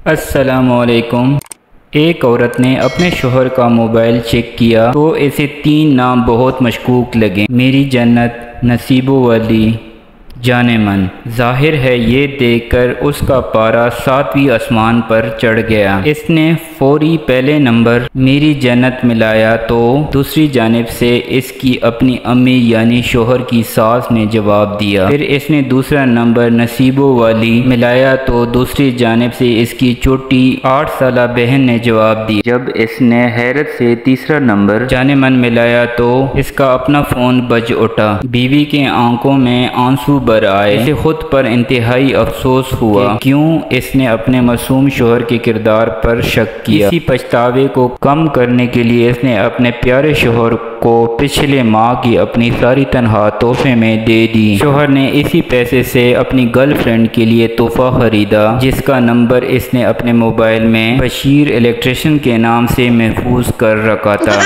अस्सलामुअलैकुम। एक औरत ने अपने शोहर का मोबाइल चेक किया तो इसे 3 नाम बहुत मशकूक लगे। मेरी जन्नत, नसीबों वाली, जाने मन। जाहिर है ये देखकर उसका पारा 7वीं आसमान पर चढ़ गया। इसने फौरी पहले नंबर मेरी जन्नत मिलाया तो दूसरी जानिब से इसकी अपनी अम्मी यानी शोहर की सास ने जवाब दिया। फिर इसने दूसरा नंबर नसीबों वाली मिलाया तो दूसरी जानिब से इसकी छोटी 8 साला बहन ने जवाब दिया। जब इसने हैरत से तीसरा नंबर जाने मन मिलाया तो इसका अपना फ़ोन बज उठा। बीवी के आंखों में आंसू बर आए। इसे खुद पर इंतहाई अफसोस हुआ कि क्यों इसने अपने मासूम शोहर के किरदार पर शक किया। इसी पछतावे को कम करने के लिए इसने अपने प्यारे शोहर को पिछले माह की अपनी सारी तनख्वाह तोहफे में दे दी। शोहर ने इसी पैसे से अपनी गर्लफ्रेंड के लिए तोहफा खरीदा जिसका नंबर इसने अपने मोबाइल में बशीर इलेक्ट्रिशियन के नाम से महफूज कर रखा था।